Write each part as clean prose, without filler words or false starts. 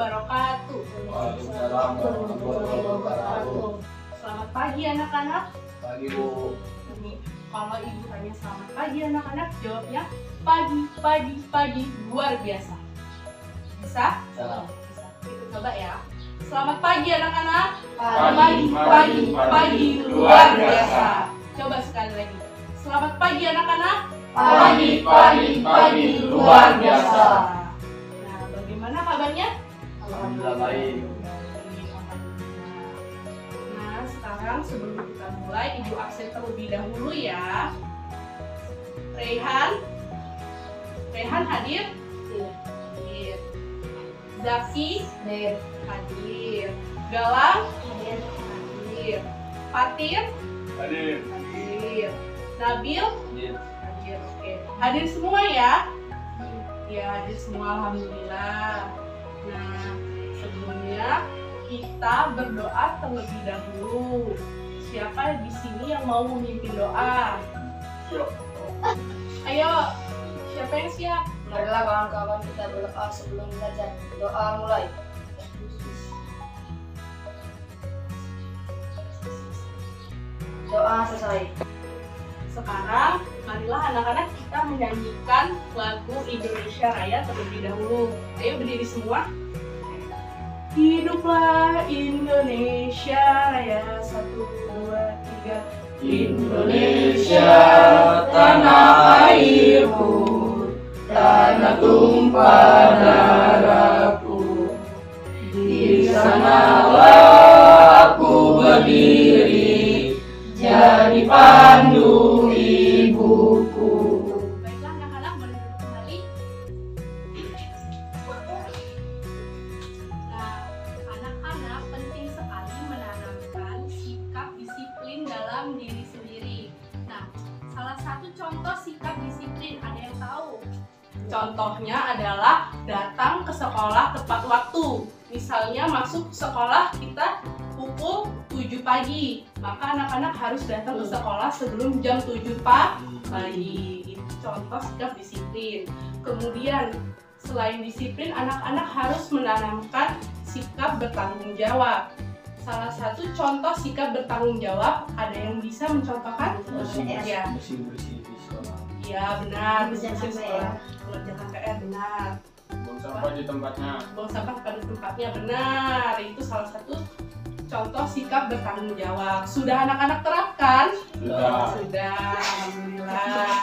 wabarakatuh. Waalaikumsalam warahmatullahi wabarakatuh. Selamat pagi anak-anak. Pagi Bu. Ini kalau ibu tanya selamat pagi anak-anak, jawabnya pagi, pagi, pagi, luar biasa. Bisa? Salam. Bisa. Kita coba ya. Selamat pagi anak-anak. Pagi, pagi, pagi, luar biasa. Coba sekali lagi. Selamat pagi anak-anak. Pagi, pagi, pagi, luar biasa. Nah, bagaimana kabarnya? Alhamdulillah baik. Nah, sekarang sebelum kita mulai, Ibu absen terlebih dahulu ya. Rehan hadir? Hadir. Zaki? Hadir. Galang? Hadir. Fatir? Hadir. Hadir. Nabil? Hadir. Hadir. Oke. Hadir semua ya? Ya, hadir semua, alhamdulillah. Nah, sebelumnya kita berdoa terlebih dahulu. Siapa di sini yang mau memimpin doa? Siap. Ayo, siapa yang siap? Marilah kawan-kawan kita berdoa sebelum belajar. Doa mulai. Doa selesai. Sekarang, marilah anak-anak kita menyanyikan lagu Indonesia Raya terlebih dahulu. Ayo berdiri semua. Hiduplah Indonesia Raya, 1, 2, 3. Indonesia tanah airku, tanah tumpah darahku. Di sanalah aku berdiri, jadi pandu ibuku. Baiklah anak-anak, boleh duduk kembali. Nah, anak-anak penting sekali menanamkan sikap disiplin dalam diri sendiri. Nah, salah satu contoh sikap disiplin, ada yang tahu? Contohnya adalah datang ke sekolah tepat waktu. Misalnya masuk sekolah kita pukul 7 pagi, maka anak-anak harus datang ke sekolah sebelum jam 7 pagi. Itu contoh sikap disiplin. Kemudian selain disiplin, anak-anak harus menanamkan sikap bertanggung jawab. Salah satu contoh sikap bertanggung jawab, ada yang bisa mencontohkan? Ya, Bersih di sekolah. ya benar. Mengerjakan Sekolah. Mengerjakan PR, benar. Buang sampah di tempatnya. Buang sampah pada tempatnya, benar. Itu salah satu contoh sikap bertanggung jawab. Sudah anak-anak terapkan? Sudah. Sudah, alhamdulillah.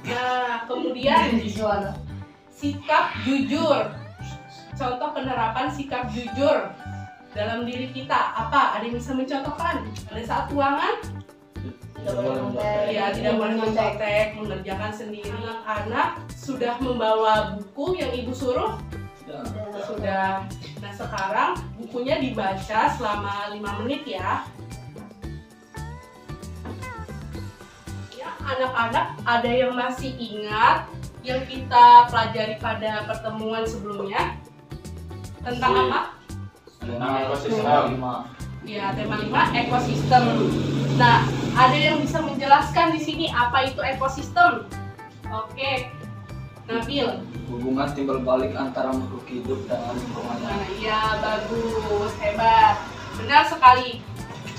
Nah, kemudian sikap jujur. Contoh penerapan sikap jujur dalam diri kita apa? Ada yang bisa mencontohkan? Pada saat ulangan? Ya, tidak boleh mencontek, mengerjakan sendiri. Anak sudah membawa buku yang ibu suruh? Sudah. Nah, sekarang bukunya dibaca selama 5 menit ya. Ya, anak-anak ada yang masih ingat yang kita pelajari pada pertemuan sebelumnya? Tentang apa? Tentang ekosistem. Ya, tema 5 ekosistem. Nah, ada yang bisa menjelaskan di sini apa itu ekosistem? Oke, Nabil. Hubungan timbal balik antara makhluk hidup dan lingkungannya. Nah, iya, bagus, hebat. Benar sekali.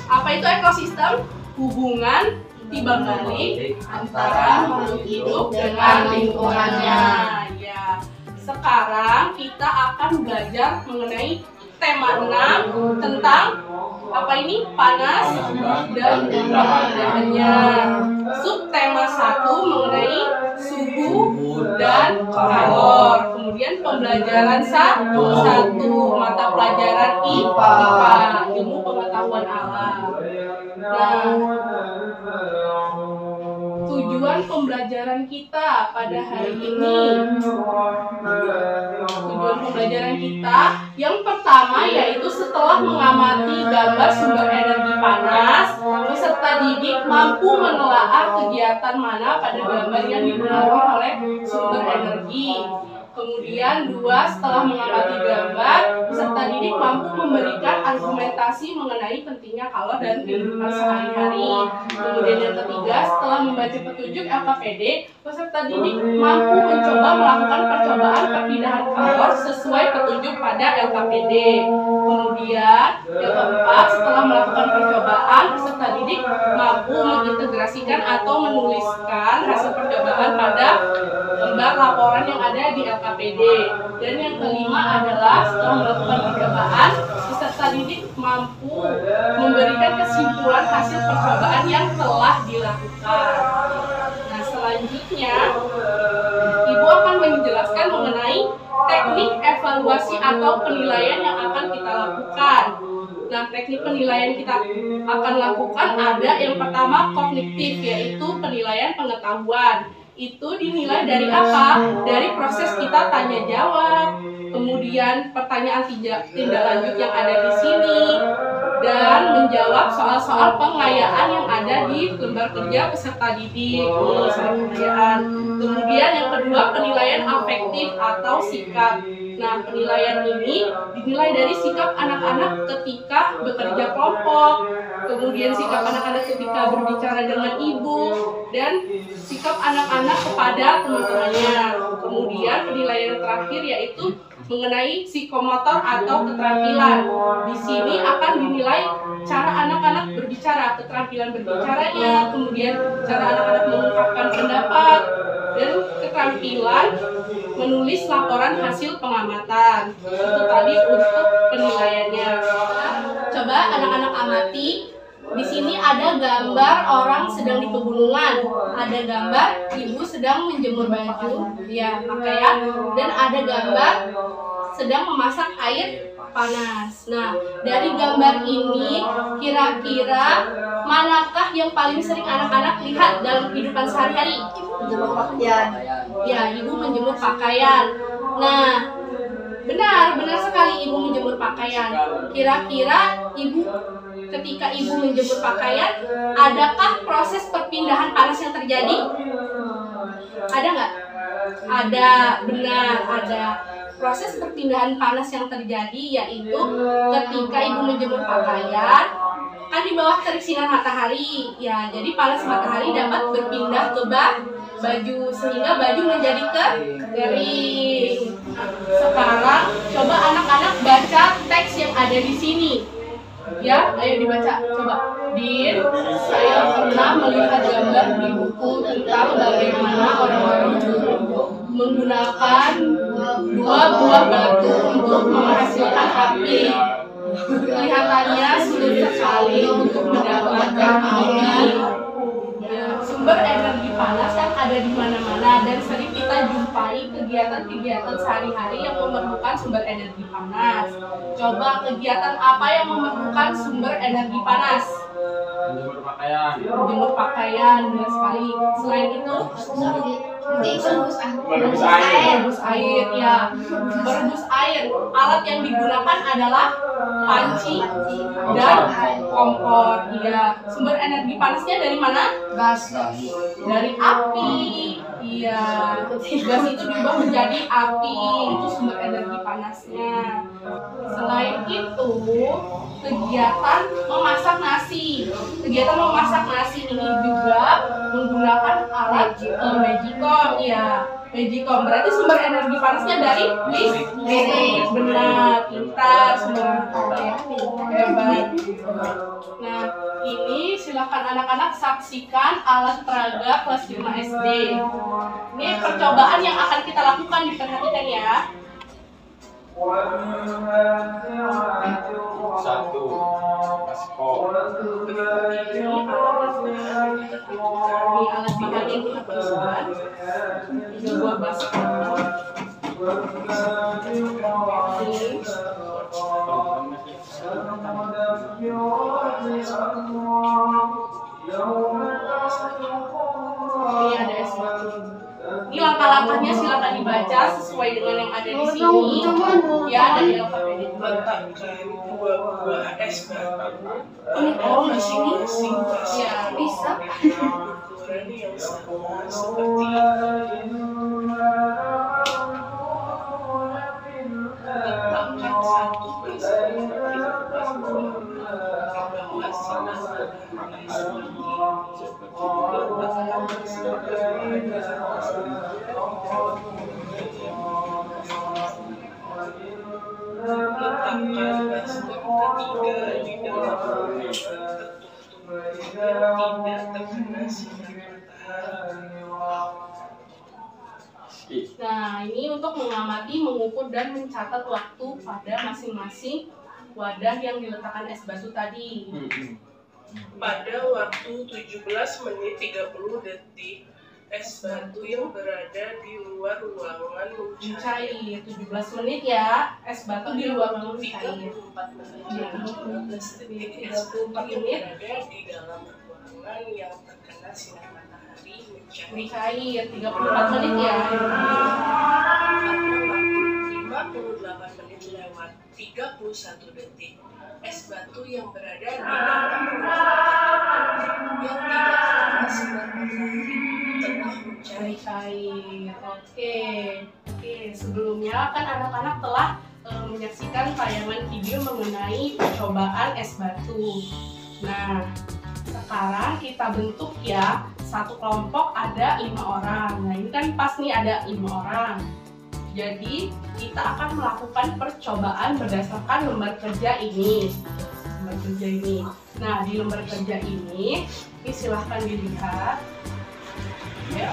Apa itu ekosistem? Hubungan timbal balik antara makhluk hidup dengan lingkungannya. Ya. Sekarang kita akan belajar mengenai tema 6 tentang apa ini? Panas dan perubahannya. Subtema 1 mengenai suhu dan kalor. Kemudian pembelajaran 1 mata pelajaran IPA, ilmu pengetahuan alam. Nah, tujuan pembelajaran kita pada hari ini. Tujuan pembelajaran kita yang pertama yaitu setelah mengamati gambar sumber energi panas, peserta didik mampu menelaah kegiatan mana pada gambar yang dipengaruhi oleh sumber energi. Kemudian 2, setelah mengamati gambar, peserta didik mampu memberikan argumentasi mengenai pentingnya kalor dan kehidupan sehari-hari. Kemudian yang ketiga, setelah membaca petunjuk LKPD, peserta didik mampu mencoba melakukan percobaan perpindahan kalor sesuai petunjuk pada LKPD. Kemudian yang keempat, setelah melakukan percobaan, peserta didik mampu mengintegrasikan atau menuliskan hasil percobaan pada lembar laporan yang ada di LKPD. Dan yang kelima adalah setelah melakukan percobaan, peserta didik mampu memberikan kesimpulan hasil percobaan yang telah dilakukan. Nah, selanjutnya Ibu akan menjelaskan mengenai teknik evaluasi atau penilaian yang akan kita lakukan. Nah, teknik penilaian kita akan lakukan ada yang pertama kognitif, yaitu penilaian pengetahuan. Itu dinilai dari apa? Dari proses kita tanya jawab, kemudian pertanyaan tindak lanjut yang ada di sini, dan menjawab soal-soal pengayaan yang ada di lembar kerja peserta didik. Ini soal pengayaan. Kemudian yang kedua, penilaian afektif atau sikap. Nah, penilaian ini dinilai dari sikap anak-anak ketika bekerja kelompok, kemudian sikap anak-anak ketika berbicara dengan ibu, dan sikap anak-anak kepada teman-temannya. Kemudian penilaian terakhir yaitu mengenai psikomotor atau keterampilan. Di sini akan dinilai cara anak-anak berbicara, keterampilan berbicaranya, kemudian cara anak-anak mengungkapkan pendapat, dan keterampilan menulis laporan hasil pengamatan. Itu tadi untuk penilaiannya. Coba anak-anak amati. Di sini ada gambar orang sedang di pegunungan, ada gambar ibu sedang menjemur baju, ya pakaian, dan ada gambar sedang memasak air panas. Nah, dari gambar ini kira-kira manakah yang paling sering anak-anak lihat dalam kehidupan sehari-hari? Menjemur pakaian. Ya, ibu menjemur pakaian. Nah, benar sekali ibu menjemur pakaian. Kira-kira ibu ketika ibu menjemur pakaian, adakah proses perpindahan panas yang terjadi? Ada nggak? Ada, benar ada. Proses perpindahan panas yang terjadi yaitu ketika ibu menjemur pakaian, kan di bawah terik sinar matahari, ya. Jadi panas matahari dapat berpindah ke baju sehingga baju menjadi kering. Sekarang coba anak-anak baca teks yang ada di sini. Ya, ayo dibaca. Coba. Din, saya pernah melihat gambar di buku tentang bagaimana orang-orang dulu menggunakan 2 buah batu untuk menghasilkan api. Kelihatannya sulit sekali untuk mendapatkan api. Ya, sumber energi panas kan ada di mana-mana dan sering kita jumpai kegiatan-kegiatan sehari-hari yang memerlukan sumber energi panas. Coba kegiatan apa yang memerlukan sumber energi panas? Menjemur pakaian. Menjemur pakaian, benar sekali. Selain itu, merebus air, ya. Merebus air. Alat yang digunakan adalah panci dan kompor. Iya. Sumber energi panasnya dari mana? Gas. Dari api. Iya. Gas itu diubah menjadi api. Itu sumber energi panasnya. Selain itu, kegiatan memasak nasi. Kegiatan memasak nasi ini juga menggunakan alat Magicom, ya. Magicom berarti sumber energi panasnya dari listrik. Benar, pintar semua. Hebat. Nah, ini silakan anak-anak saksikan alat peraga kelas 5 SD. Ini percobaan yang akan kita lakukan, diperhatikan ya. 1. Baskom. Ini alat peraga yang kita perlukan. 2 baskom. Ini ada es batu. Ini langkah-langkahnya silakan dibaca sesuai dengan yang ada di sini. Ya, ada di LKPD. Ini kalau di sini Ya, bisa. Letakkan baskom ketiga di dalam ruang tertutup tidak terkena sinar matahari. Nah, ini untuk mengamati, mengukur, dan mencatat waktu pada masing-masing wadah yang diletakkan es batu tadi. Pada waktu 17 menit 30 detik, es batu yang berada di luar ruangan mencair. Mencair 17 menit ya, es batu di luar ruangan mencair. 34 menit dan 15 detik, es batu yang berada di dalam ruangan yang terkena sinar matahari mencair. Mencair 34 menit ya. Pada waktu 58 menit lewat 31 detik, es batu yang berada di dalam ruangan yang tidak terkena sinar matahari telah mencair. Mencair. Oke. Sebelumnya kan anak-anak telah menyaksikan tayangan video mengenai percobaan es batu. Nah, sekarang kita bentuk ya, satu kelompok ada 5 orang. Nah, ini kan pas nih ada 5 orang. Jadi kita akan melakukan percobaan berdasarkan lembar kerja ini. Nah, di lembar kerja ini silahkan dilihat. Ya,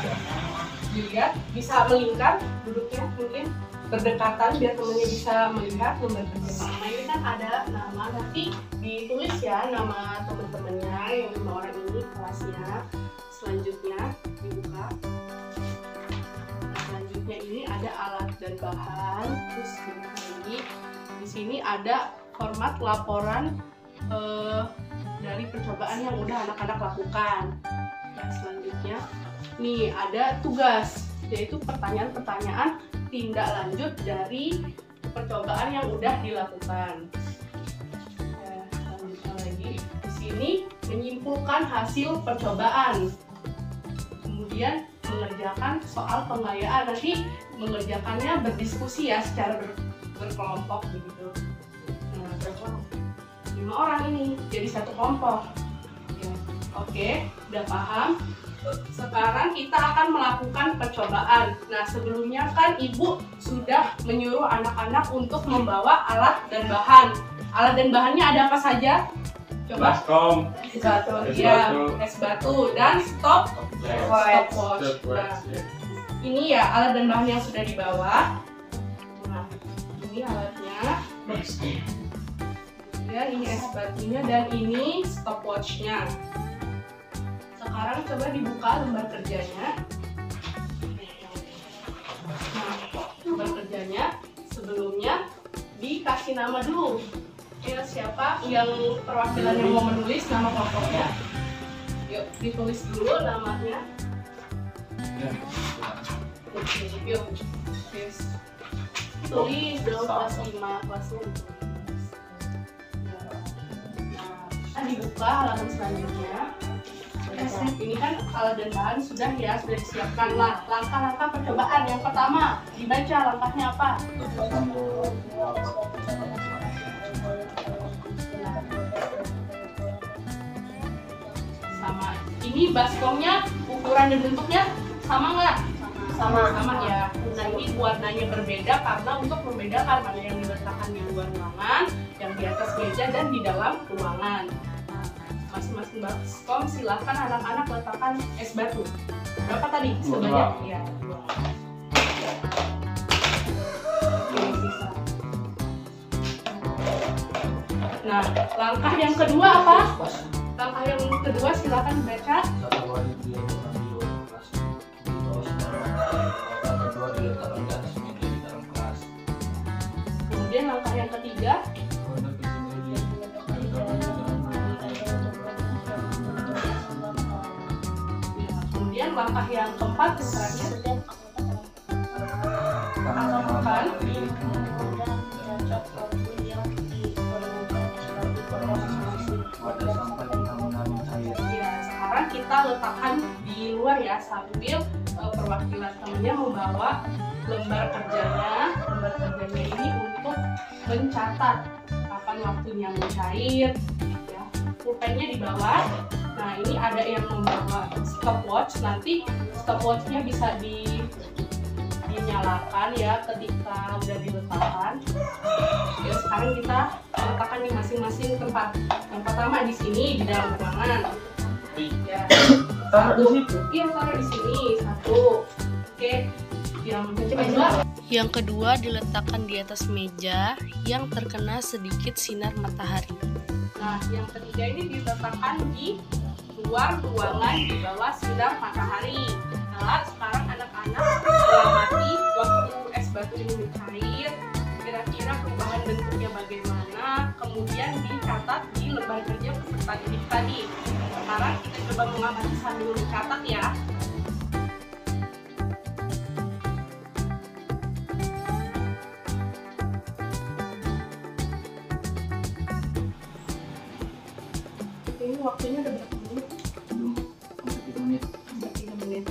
dilihat, bisa melingkar duduknya mungkin berdekatan biar temennya bisa melihat lembar kerja. Nah, ini kan ada nama, nanti ditulis ya nama teman-temannya yang 5 orang ini kelasnya. Selanjutnya dibuka. Selanjutnya ini ada alat dan bahan, terus lagi di sini ada format laporan dari percobaan yang udah anak-anak lakukan. Nah, selanjutnya nih ada tugas, yaitu pertanyaan-pertanyaan tindak lanjut dari percobaan yang udah dilakukan. Selanjutnya lagi di sini menyimpulkan hasil percobaan, kemudian mengerjakan soal penggayaan. Nanti mengerjakannya berdiskusi ya secara berkelompok begitu. Nah, 5 orang ini jadi satu kelompok ya. Oke, udah paham. Sekarang kita akan melakukan percobaan. Nah, sebelumnya kan ibu sudah menyuruh anak-anak untuk membawa alat dan bahan. Alat dan bahannya ada apa saja? Coba. Baskom, Es batu dan stopwatch. Nah, ini ya alat dan bahan yang sudah dibawa. Nah, ini alatnya. Dan ini es batunya dan ini stopwatchnya. Sekarang coba dibuka lembar kerjanya. Nah, lembar kerjanya sebelumnya dikasih nama dulu. Ya, siapa yang perwakilan yang mau menulis nama kelompoknya? Yuk, ditulis dulu namanya. Oke, yuk. Yes. Tulis dong kelas 5, kelasnya ditulis. Nah, dibuka halaman selanjutnya. Ini kan alat dan bahan sudah disiapkan. Nah, langkah-langkah percobaan yang pertama dibaca langkahnya apa? Sama. Ini baskomnya ukuran dan bentuknya sama nggak? Sama ya. Nah, ini warnanya berbeda karena untuk membedakan mana yang diletakkan di luar ruangan, yang di atas meja dan di dalam ruangan. Masing-masing baskom silahkan anak-anak letakkan es batu. Berapa tadi? Sebanyak ya. Nah, langkah yang kedua apa? Langkah yang kedua silahkan baca. Kemudian langkah yang ketiga. Kemudian langkah yang keempat terakhir. Ya, sekarang kita letakkan di luar ya sambil perwakilan temannya membawa lembar kerjanya ini untuk mencatat kapan waktunya mencair ya. pulpennya di bawah. Nah, ini ada yang membawa stopwatch. Nanti stopwatchnya bisa dinyalakan ya ketika udah diletakkan. Oke, sekarang kita letakkan di masing-masing tempat. Yang pertama di sini di dalam ruangan. Ya. Taruh di situ. Iya, taruh di sini satu. Oke. Yang kedua diletakkan di atas meja yang terkena sedikit sinar matahari. Nah, yang ketiga ini diletakkan di luar ruangan di bawah sinar matahari. Nah, sekarang anak-anak mengamati waktu es batu ini mencair, kira-kira perubahan bentuknya bagaimana, kemudian dicatat di lembar kerja peserta didik tadi. Sekarang kita coba mengamati sambil mencatat ya. Ini waktunya udah berapa menit? Belum sampai 3 menit. Udah 3 menit.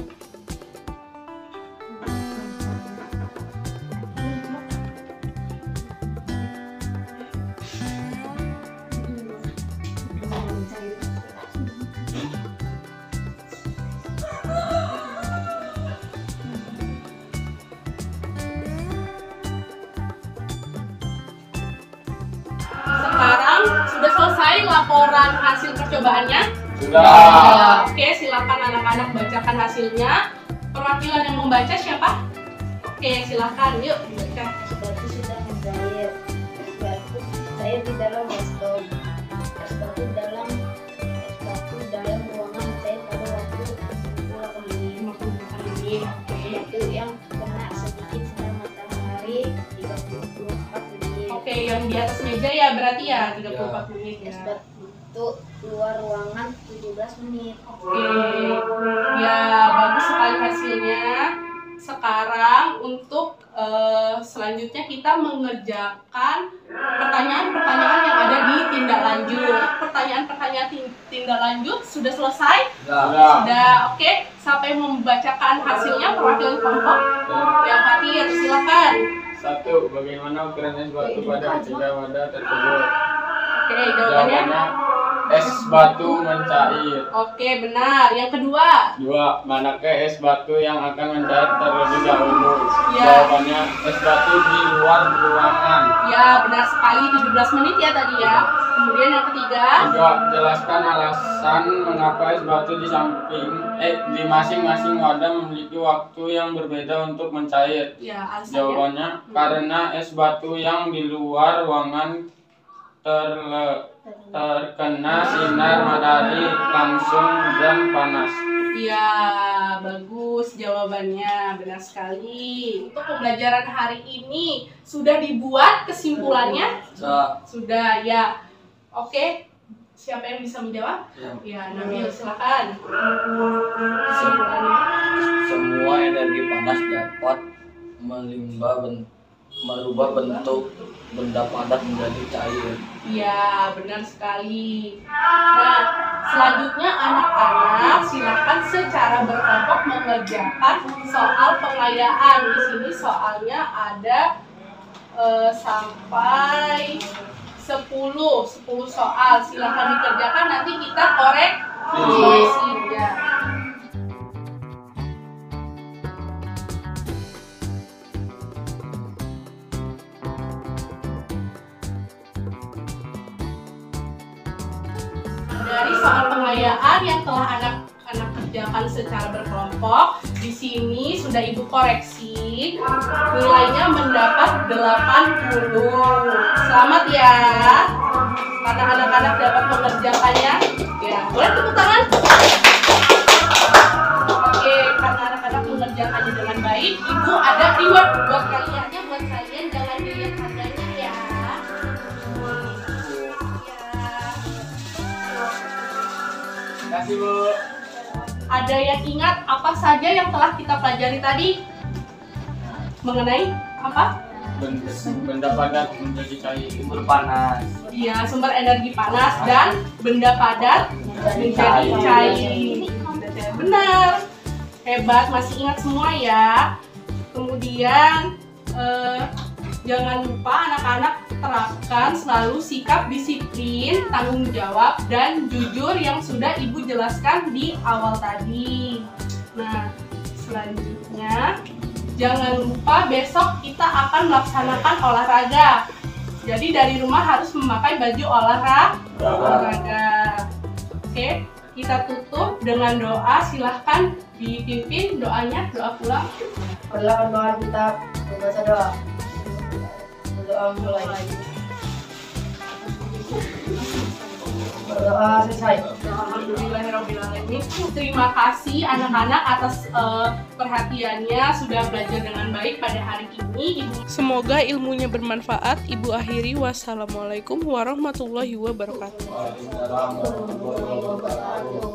Sekarang sudah selesai laporan hasil percobaannya? Sudah. Oke, silakan anak-anak bacakan hasilnya. Perwakilan yang membaca siapa? Oke, silakan. Yuk dibaca. Es batu sudah mencair. Es batu cair di dalam baskom. Es batu dalam ruangan cair pada waktu 50 menit. 50 kali ini. Oke. Itu yang kena sedikit sinar matahari 34 menit. Oke, yang di atas meja ya berarti ya 34 menit ya. Es batu keluar ruangan 17 menit. Oke, ya bagus sekali hasilnya. Sekarang untuk selanjutnya kita mengerjakan pertanyaan-pertanyaan yang ada di tindak lanjut. Pertanyaan-pertanyaan tindak lanjut sudah selesai? Sudah. Sudah, oke. Siapa yang membacakan hasilnya perwakilan kelompok? Ya, Fatir, silakan. 1. Bagaimana ukuran es batu pada ketiga wadah tersebut? Oke, jawabannya? Jawabannya es batu mencair. Oke, benar. Yang kedua? 2. Manakah es batu yang akan mencair terlebih dahulu? Ya. Jawabannya es batu di luar ruangan. Ya, benar sekali. 17 menit ya tadi ya. Kemudian yang ketiga? 3. Jelaskan alasan mengapa es batu di masing-masing wadah memiliki waktu yang berbeda untuk mencair. Ya, alasannya? Jawabannya karena es batu yang di luar ruangan terkena sinar matahari langsung dan panas. Ya, bagus jawabannya, benar sekali. Untuk pembelajaran hari ini sudah dibuat kesimpulannya? Sudah ya. Oke, siapa yang bisa menjawab? Ya, Nabil, silakan. Kesimpulannya? Semua energi panas dapat merubah bentuk benda padat menjadi cair. Ya, benar sekali. Nah, selanjutnya anak-anak silakan secara berkelompok mengerjakan soal pengayaan. Di sini soalnya ada sampai 10 soal. Silakan dikerjakan, nanti kita koreksi ya. Dari soal pengayaan yang telah anak-anak kerjakan secara berkelompok, di sini sudah Ibu koreksi, nilainya mendapat 80. Selamat ya, karena anak-anak dapat mengerjakannya. Ya, boleh tepuk tangan. Oke, karena anak-anak mengerjakannya dengan baik, Ibu ada reward buat kaliannya, buat kalian jangan dilihat harganya ya. Terima kasih, Bu. Ada yang ingat apa saja yang telah kita pelajari tadi? Mengenai apa? Benda padat menjadi cair. Sumber panas. Iya, sumber energi panas dan benda padat menjadi cair. Benar. Hebat, masih ingat semua ya. Kemudian Jangan lupa anak-anak terapkan selalu sikap disiplin, tanggung jawab, dan jujur yang sudah Ibu jelaskan di awal tadi. Nah, selanjutnya jangan lupa besok kita akan melaksanakan olahraga. Jadi dari rumah harus memakai baju olahraga. Oke, kita tutup dengan doa. Silahkan dipimpin doanya, doa pulang. Perlahan doa kita membaca doa. Berdoa mulai. Berdoa selesai. Alhamdulillahirrahmanirrahim. Terima kasih anak-anak atas perhatiannya, sudah belajar dengan baik pada hari ini. Semoga ilmunya bermanfaat. Ibu akhiri, wassalamualaikum warahmatullahi wabarakatuh. Waalaikumsalam warahmatullahi wabarakatuh.